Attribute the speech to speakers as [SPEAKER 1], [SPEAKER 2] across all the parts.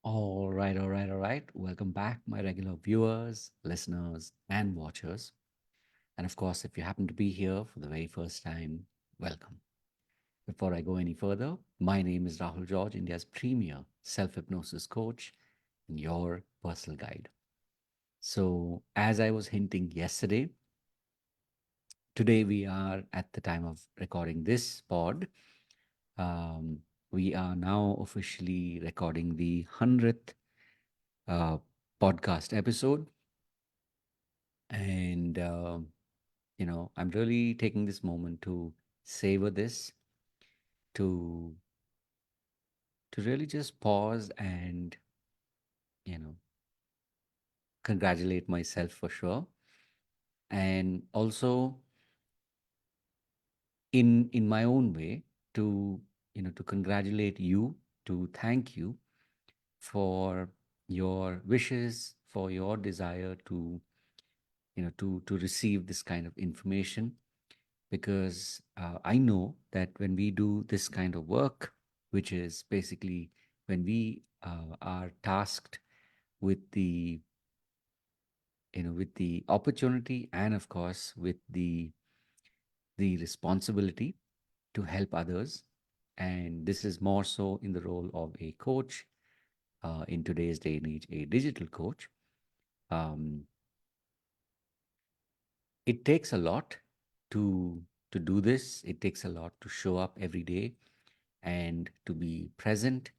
[SPEAKER 1] All right. Welcome back, my regular viewers, listeners, and watchers. And of course, if you happen to be here for the very first time, welcome. Before I go any further, my name is Rahul George, India's premier self hypnosis coach and your personal guide. So, as I was hinting yesterday, today we are at the time of recording this pod. Um, we are now officially recording the 100th uh, podcast episode. And I'm really taking this moment to savor this, to really just pause and you know congratulate myself for sure, and also in my own way to to congratulate you, to thank you for your wishes, for your desire to to receive this kind of information, because I know that when we do this kind of work, which is basically when we are tasked with the with the opportunity, and of course with the responsibility to help others, and this is more so in the role of a coach, in today's day and age, a digital coach. um, it takes a lot to do this. It takes a lot to show up every day and to be present,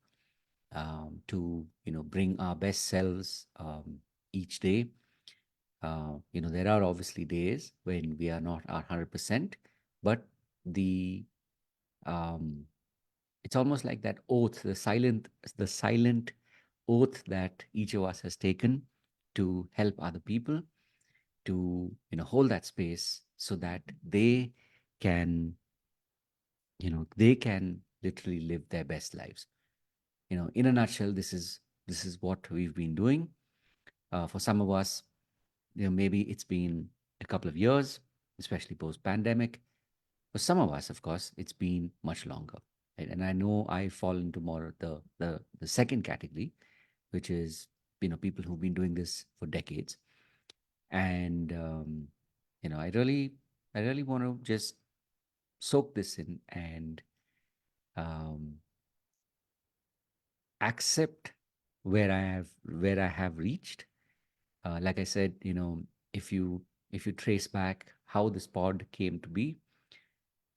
[SPEAKER 1] to bring our best selves each day. There are obviously days when we are not our 100%, but the um, it's almost like that oath, the silent oath that each of us has taken to help other people, to hold that space so that can they can literally live their best lives. In a nutshell, this is what we've been doing. For some of us, maybe it's been a couple of years, especially post pandemic. For some of us, of course, it's been much longer. Right? And I know I fall into more the second category, which is people who've been doing this for decades. And I really want to just soak this in and um, accept where I have reached. Like I said, if you trace back how this pod came to be,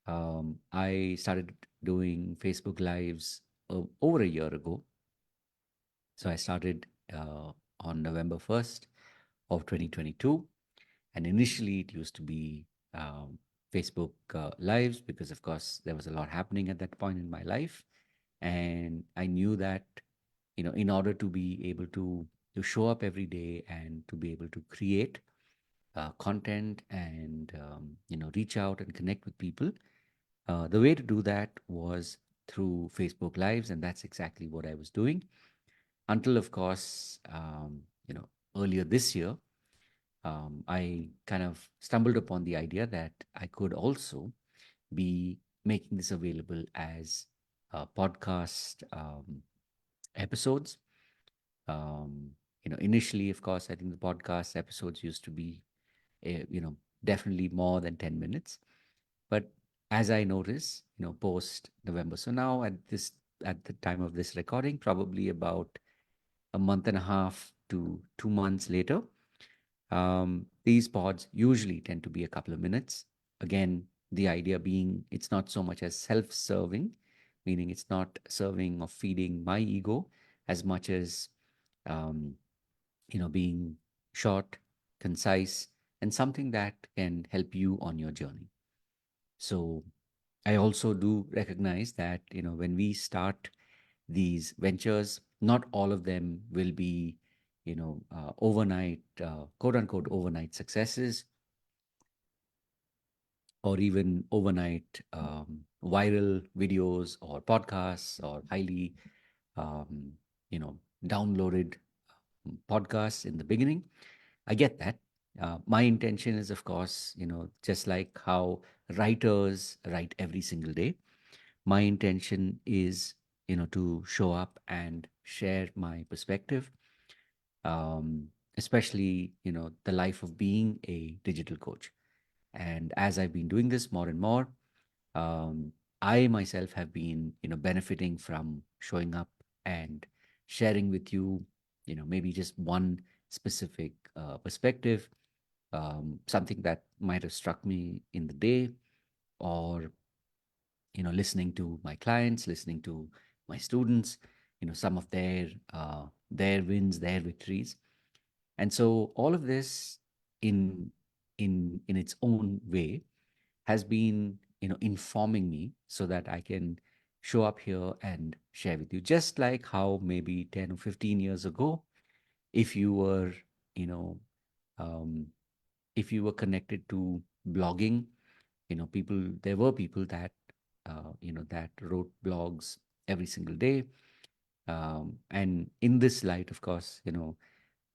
[SPEAKER 1] I started doing Facebook Lives over a year ago. So I started on November 1st of 2022, and initially it used to be Facebook Lives, because of course there was a lot happening at that point in my life, and I knew that in order to be able to show up every day and to be able to create content and reach out and connect with people, the way to do that was through Facebook Lives, and that's exactly what I was doing until, of course, earlier this year, I kind of stumbled upon the idea that I could also be making this available as podcast episodes. Um, Initially, of course, I think the podcast episodes used to be, definitely more than 10 minutes. But as I notice, post November, so now at the time of this recording, probably about a month and a half to 2 months later, these pods usually tend to be a couple of minutes. Again, the idea being it's not so much as self serving, meaning it's not serving or feeding my ego as much as, um, being short, concise, and something that can help you on your journey. So I also do recognize that, when we start these ventures, not all of them will be, overnight, quote unquote, overnight successes, or even overnight viral videos or podcasts or highly, um, downloaded podcasts in the beginning. I get that. My intention is, of course, just like how writers write every single day, my intention is to show up and share my perspective, um, especially, the life of being a digital coach. And as I've been doing this more and more, um, I myself have been, benefiting from showing up and sharing with you, maybe just one specific perspective, something that might have struck me in the day, or, listening to my clients, listening to my students, some of their wins, their victories. And so all of this in in its own way has been, informing me so that I can show up here and share with you. Just like how maybe 10 or 15 years ago, if you were, you know, um, if you were connected to blogging, there were people that, that wrote blogs every single day. And in this light, of course,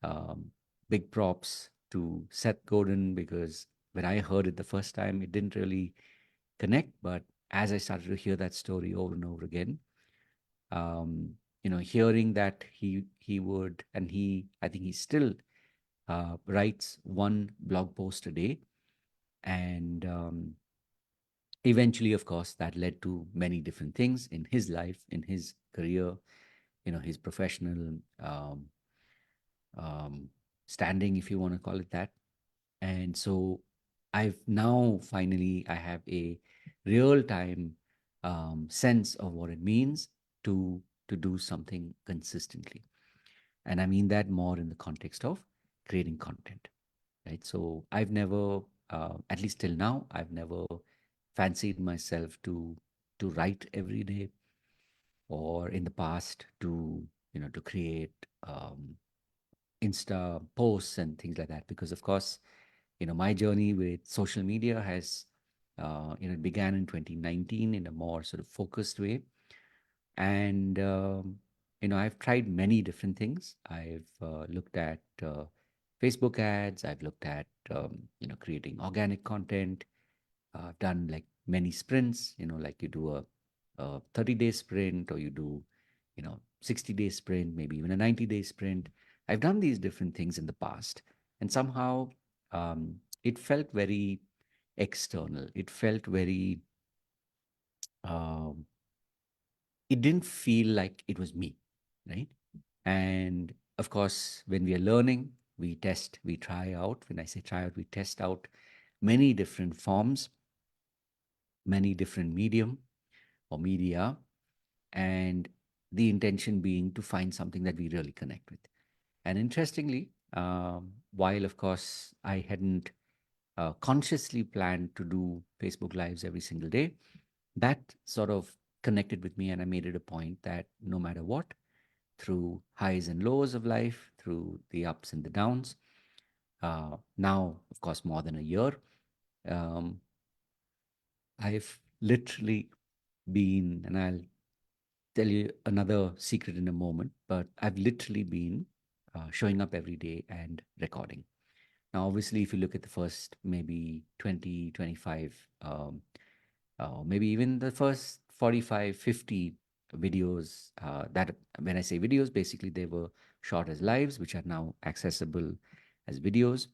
[SPEAKER 1] um, big props to Seth Godin, because when I heard it the first time, it didn't really connect. But as I started to hear that story over and over again, hearing that he would, and I think he still writes one blog post a day, and eventually, of course, that led to many different things in his life, in his career, his professional um, standing, if you want to call it that. And so I have a real time sense of what it means to do something consistently. And I mean that more in the context of creating content, right? So I've never, at least till now, I've never fancied myself to write every day, or in the past to, to create Insta posts and things like that. Because of course, my journey with social media has, it began in 2019 in a more sort of focused way. And, I've tried many different things. I've looked at Facebook ads. I've looked at, creating organic content. I've done like many sprints, like you do a 30-day sprint, or you do, 60-day sprint, maybe even a 90-day sprint. I've done these different things in the past. And somehow it felt very external. It felt very, um, it didn't feel like it was me, right? And of course, when we are learning, we test, we try out. When I say try out, we test out many different forms, many different medium or media, and the intention being to find something that we really connect with. And interestingly, while of course I hadn't consciously planned to do Facebook Lives every single day, that sort of connected with me, and I made it a point that no matter what, through highs and lows of life, through the ups and the downs, now, of course, more than a year, um, I've literally been, and I'll tell you another secret in a moment, but I've literally been showing up every day and recording. Now, obviously, if you look at the first maybe 20, 25, maybe even the first 45, 50 videos, that when I say videos, basically they were shot as lives, which are now accessible as videos.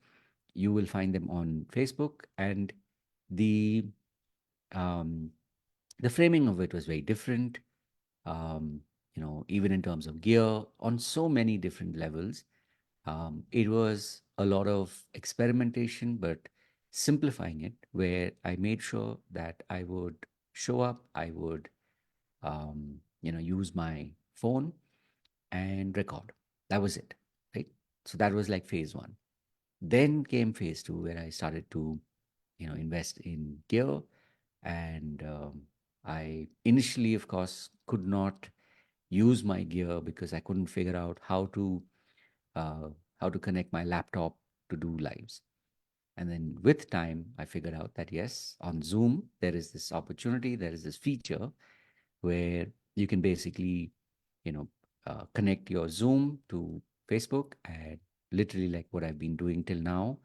[SPEAKER 1] You will find them on Facebook, and the um, the framing of it was very different. Um, even in terms of gear, on so many different levels. It was a lot of experimentation, but simplifying it, where I made sure that I would show up, I would, use my phone and record. That was it, right? So that was like phase one. Then came phase two, where I started to, invest in gear. And I initially, of course, could not use my gear because I couldn't figure out uh, how to connect my laptop to do lives. And then with time, I figured out that yes, on Zoom, there is this opportunity, there is this feature where you can basically, you know, connect your Zoom to Facebook, and literally like what I've been doing till now,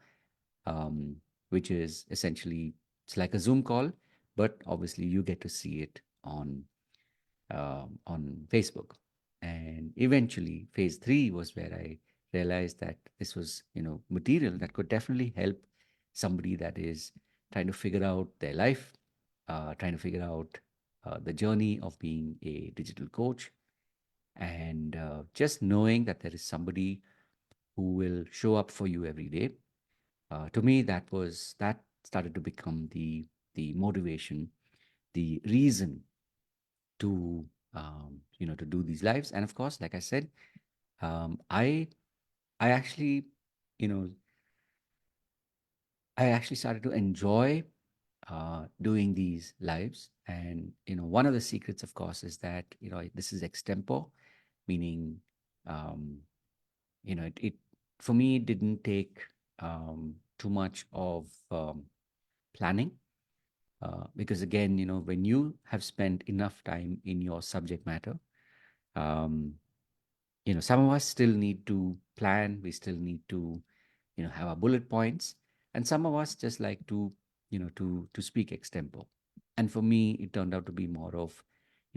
[SPEAKER 1] um, which is essentially it's like a Zoom call, but obviously you get to see it on on Facebook. And eventually, phase three was where I realized that this was, material that could definitely help somebody that is trying to figure out their life, trying to figure out the journey of being a digital coach, and just knowing that there is somebody who will show up for you every day. To me, that started to become the motivation, the reason to to do these lives. And of course, like I said, I actually, you know, I actually started to enjoy doing these lives. And one of the secrets, of course, is that this is extempore, meaning um, it for me it didn't take too much of planning. Because again, when you have spent enough time in your subject matter, um, some of us still need to plan. We still need to, have our bullet points, and some of us just like to, to speak extempore. And for me, it turned out to be more of,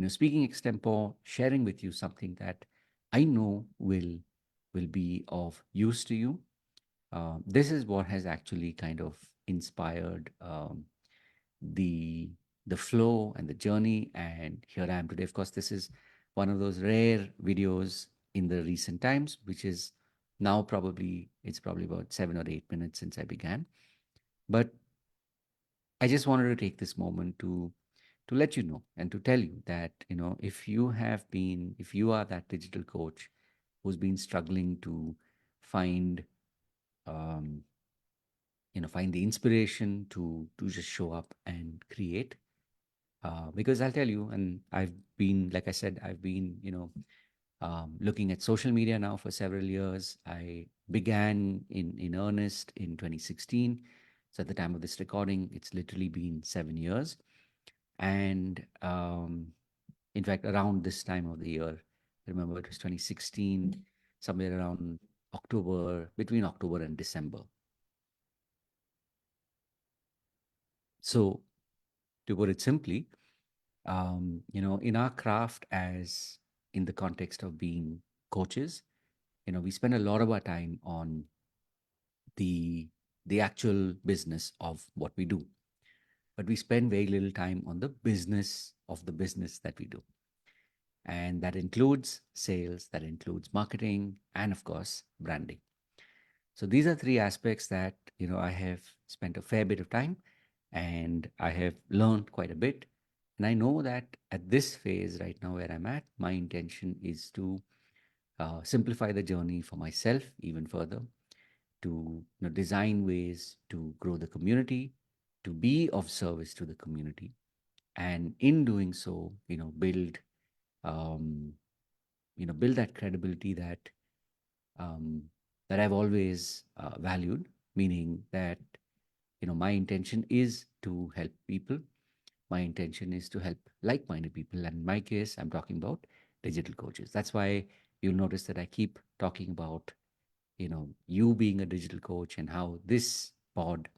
[SPEAKER 1] speaking extempore, sharing with you something that I know will be of use to you. This is what has actually kind of inspired the the flow and the journey. And here I am today. Of course, this is one of those rare videos in the recent times, which is now probably it's probably about 7 or 8 minutes since I began. But I just wanted to take this moment to let you know and to tell you that if you are that digital coach who's been struggling to find um, find the inspiration to just show up and create. Because I'll tell you, and I've been, like I said, I've been, looking at social media now for several years. I began in earnest in 2016. So at the time of this recording, it's literally been 7 years. And in fact, around this time of the year, I remember it was 2016, somewhere around October, between October and December. So to put it simply, in our craft, as in the context of being coaches, we spend a lot of our time on the the actual business of what we do, but we spend very little time on the business of the business that we do. And that includes sales, that includes marketing, and of course, branding. So these are three aspects that I have spent a fair bit of time, and I have learned quite a bit. And I know that at this phase right now where I'm at, my intention is to simplify the journey for myself even further, to design ways to grow the community, to be of service to the community, and in doing so, um, build that credibility um, that I've always valued. Meaning that my intention is to help people. My intention is to help like-minded people, and in my case, I'm talking about digital coaches. That's why you'll notice that I keep talking about you being a digital coach, and how this pod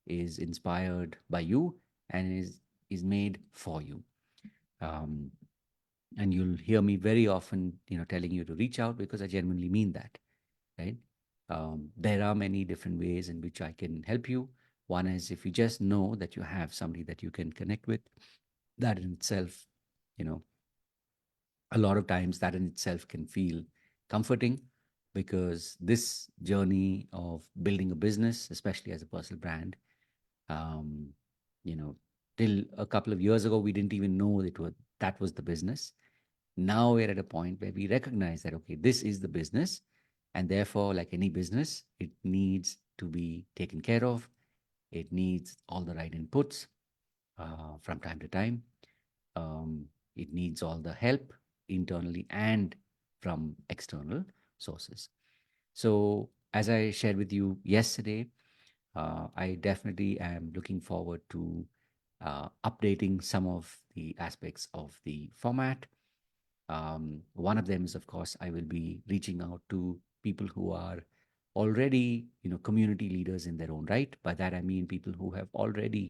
[SPEAKER 1] is inspired by you and is made for you. um, and you'll hear me very often telling you to reach out, because I genuinely mean that, right? There are many different ways in which I can help you. One is, if you just know that you have somebody that you can connect with, that in itself, you know a lot of times that in itself can feel comforting, because this journey of building a business, especially as a personal brand, um, you know, till a couple of years ago, we didn't even know that was the business. Now we're at a point where we recognize that, okay, this is the business. And therefore, like any business, it needs to be taken care of. It needs all the right inputs from time to time. Um, it needs all the help internally and from external sources. So, as I shared with you yesterday, I definitely am looking forward to updating some of the aspects of the format. One of them is, of course, I will be reaching out to people who are already, community leaders in their own right. By that, I mean people who have already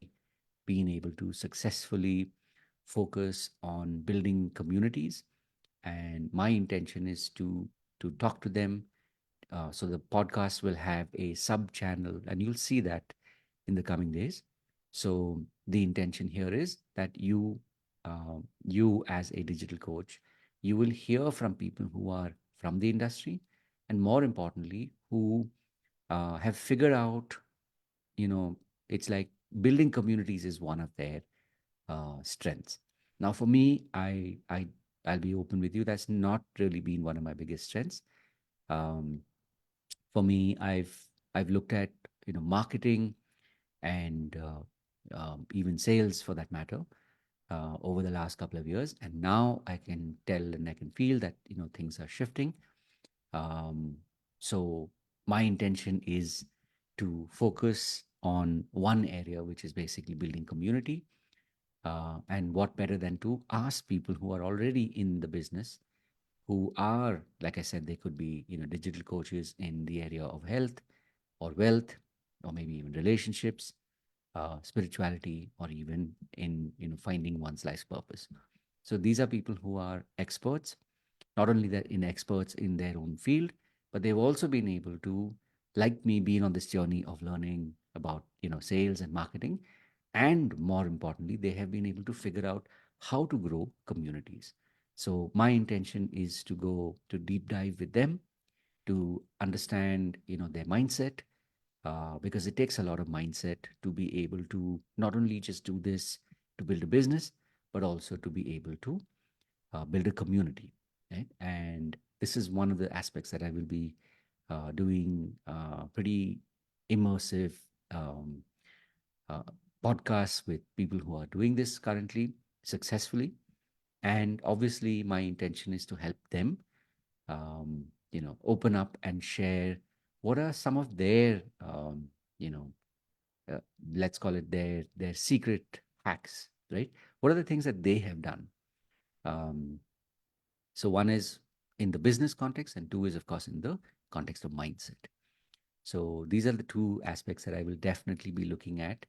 [SPEAKER 1] been able to successfully focus on building communities, and my intention is to talk to them. So the podcast will have a sub channel, and you'll see that in the coming days. So the intention here is that you as a digital coach, you will hear from people who are from the industry, and more importantly, who have figured out, you know, it's like building communities is one of their strengths. Now, for me, I'll be open with you. That's not really been one of my biggest strengths. Um, for me, I've looked at, marketing and even sales for that matter over the last couple of years, and now I can tell and I can feel that things are shifting. Um, so my intention is to focus on one area, which is basically building community. And what better than to ask people who are already in the business, who are, like I said, they could be, digital coaches in the area of health or wealth, or maybe even relationships, spirituality, or even in, finding one's life's purpose. So these are people who are experts, not only that in experts in their own field, but they've also been able to, like me, been on this journey of learning about, sales and marketing. And more importantly, they have been able to figure out how to grow communities. So my intention is to go to deep dive with them, to understand, their mindset, because it takes a lot of mindset to be able to not only just do this to build a business, but also to be able to build a community, right? And this is one of the aspects that I will be doing pretty immersive um, uh, podcasts with people who are doing this currently successfully. And obviously, my intention is to help them, open up and share what are some of their, you know, uh, let's call it their secret hacks, right? What are the things that they have done? Um, So one is in the business context, and two is, of course, in the context of mindset. So these are the two aspects that I will definitely be looking at.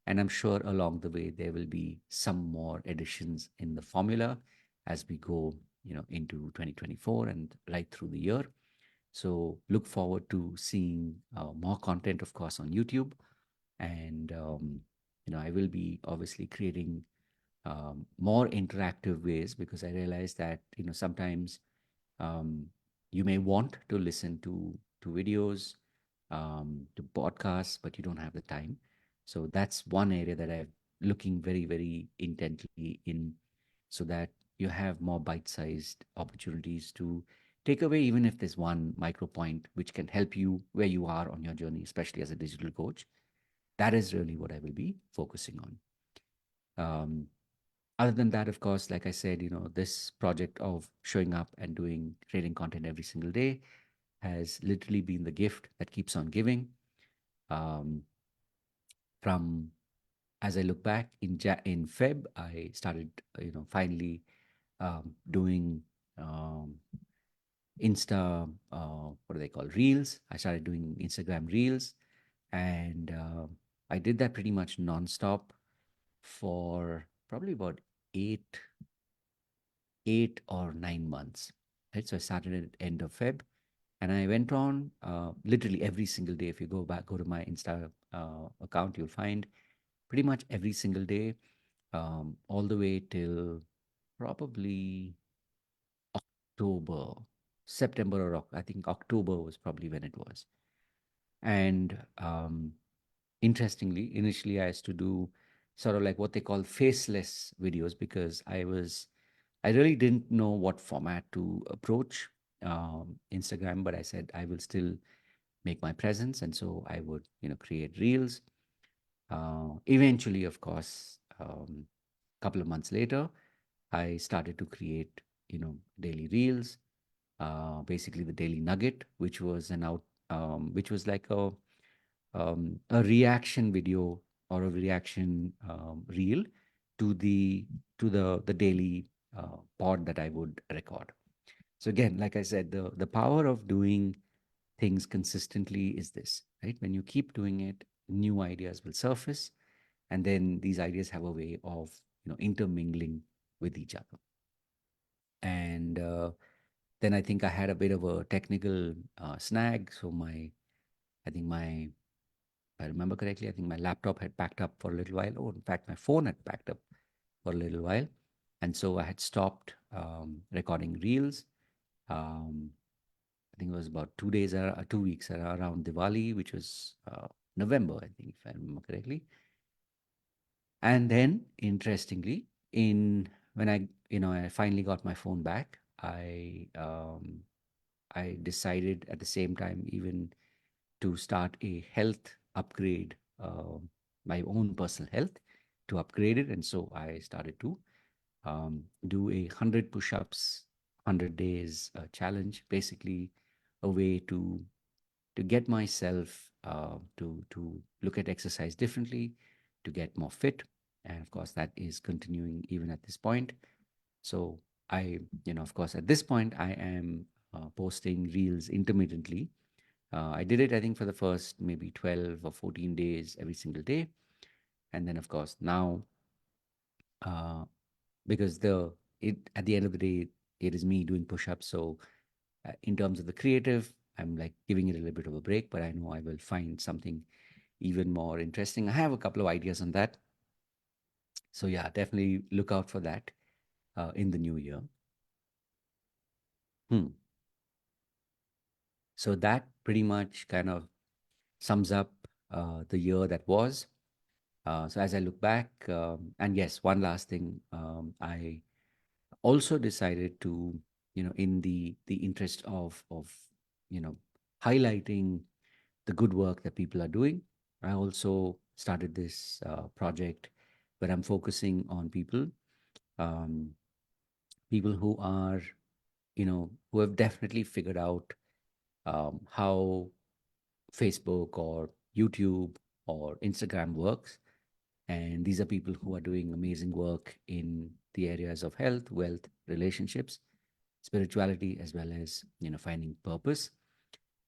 [SPEAKER 1] And I'm sure along the way there will be some more additions in the formula as we go, into 2024 and right through the year. So look forward to seeing more content, of course, on YouTube. And I will be obviously creating more interactive ways, because I realize that sometimes um, you may want to listen to videos, to podcasts, but you don't have the time. So that's one area that I'm looking very, very intently in, so that you have more bite-sized opportunities to take away, even if there's one micro point which can help you where you are on your journey, especially as a digital coach. That is really what I will be focusing on. Um, Other than that, of course, like I said, this project of showing up and doing creating content every single day has literally been the gift that keeps on giving. Um, from As I look back in Feb, I started, finally doing um, Insta, what do they call, Reels. I started doing Instagram Reels, and I did that pretty much nonstop for probably about eight 8 or 9 months. Right. So I started at end of Feb, and I went on literally every single day. If you go to my Insta account, you'll find pretty much every single day, all the way till probably October, September, or I think October was probably when it was. And interestingly, initially I used to do sort of like what they call faceless videos, because I really didn't know what format to approach Instagram, but I said I will still make my presence, and so I would create reels. Eventually, of course, couple of months later, I started to create daily reels, basically the daily nugget, which was like a reaction video or a reaction reel to the daily pod that I would record. So again, like I said, the power of doing things consistently is this, right? When you keep doing it, new ideas will surface, and then these ideas have a way of intermingling with each other. And then I think I had a bit of a technical snag. So I think my, if I remember correctly, I think my laptop had packed up for a little while. Oh, in fact, my phone had packed up for a little while. And so I had stopped recording reels. Um, I think it was about 2 days, 2 weeks around Diwali, which was November, I think, if I remember correctly. And then, interestingly, in when I finally got my phone back, I decided at the same time even to start a health upgrade, my own personal health, to upgrade it. And so I started to do a 100 push-ups, 100 days challenge, basically a way to get myself to look at exercise differently, to get more fit. And of course, that is continuing even at this point. So of course, at this point, I am posting reels intermittently. I did it, I think, for the first maybe 12 or 14 days every single day. And then, of course, now, uh, because at the end of the day, it is me doing push-ups. So in terms of the creative, I'm like giving it a little bit of a break, but I know I will find something even more interesting. I have a couple of ideas on that. So yeah, definitely look out for that in the new year. Hmm. So that pretty much kind of sums up the year that was. So as I look back, and yes, one last thing, I also decided to, in the interest of you know highlighting the good work that people are doing, I also started this project where I'm focusing on um, people who are, who have definitely figured out how Facebook or YouTube or Instagram works. And these are people who are doing amazing work in the areas of health, wealth, relationships, spirituality, as well as, finding purpose.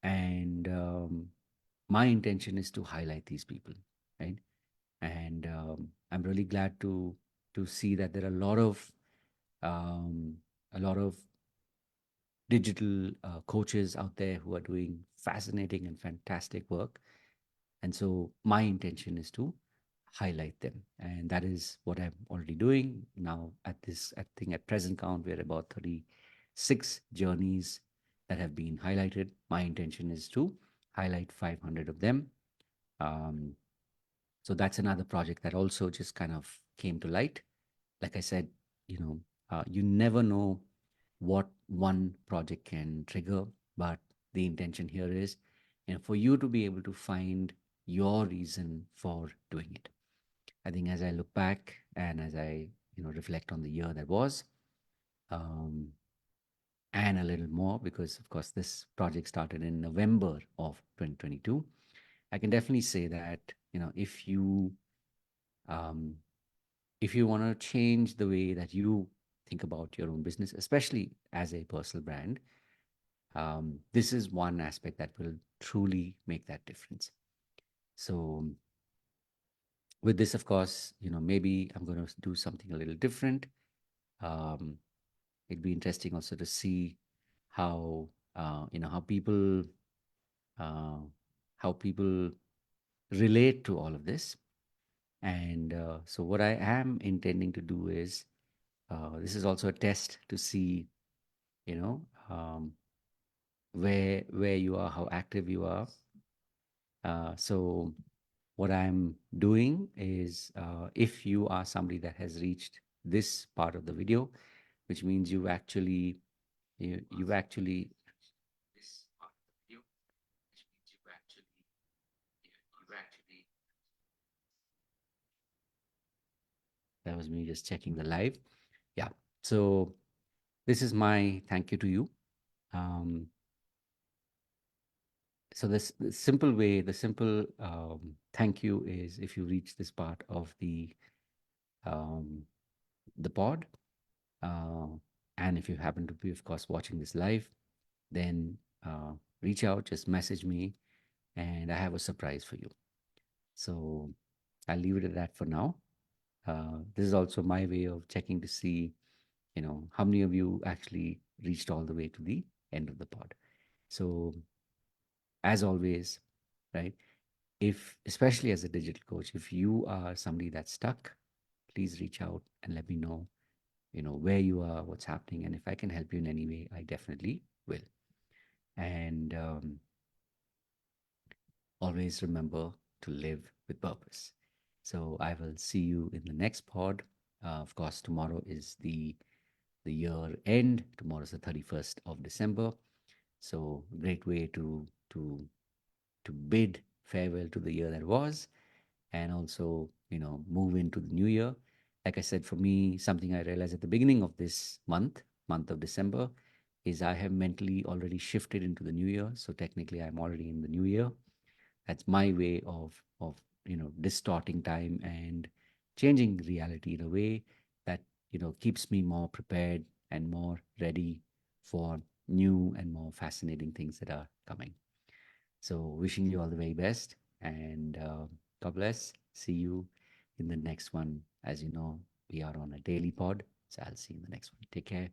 [SPEAKER 1] And my intention is to highlight these people, right? And I'm really glad to see that there are um, a lot of digital coaches out there who are doing fascinating and fantastic work. And so my intention is to highlight them. And that is what I'm already doing now. I think at present count, we're about 36 journeys that have been highlighted. My intention is to highlight 500 of them. Um, so that's another project that also just kind of came to light. Like I said, you never know what one project can trigger, but the intention here is, for you to be able to find your reason for doing it. I think as I look back and as I, reflect on the year that was, um, and a little more, because of course this project started in November of 2022, I can definitely say that, um, if you want to change the way that you think about your own business, especially as a personal brand, this is one aspect that will truly make that difference. So, with this, of course, maybe I'm going to do something a little different. Um, it'd be interesting also to see how how uh, people relate to all of this. And so, what I am intending to do is, this is also a test to see, you know, um, where you are, how active you are. So what I'm doing is, if you are somebody that has reached this part of the video, which means you've actually that was me just checking the live. Yeah. So this is my thank you to you. Um, so the simple way, the simple thank you is, if you reach this part of um, the pod, uh, and if you happen to be, of course, watching this live, then reach out, just message me, and I have a surprise for you. So I'll leave it at that for now. This is also my way of checking to see how many of you actually reached all the way to the end of the pod? So, as always, right? If, especially as a digital coach, if you are somebody that's stuck, please reach out and let me know, where you are, what's happening, and if I can help you in any way, I definitely will. And always remember to live with purpose. So I will see you in the next pod. Of course, tomorrow is the year end. Tomorrow is the 31st of December. So great way to bid farewell to the year that was, and also move into the new year. Like I said, for me, something I realized at the beginning of this month of December, is I have mentally already shifted into the new year. So technically, I'm already in the new year. That's my way of distorting time and changing reality in a way that keeps me more prepared and more ready for new and more fascinating things that are coming. So wishing you all the very best, and God bless. See you in the next one. As you know, we are on a daily pod, so I'll see you in the next one. Take care.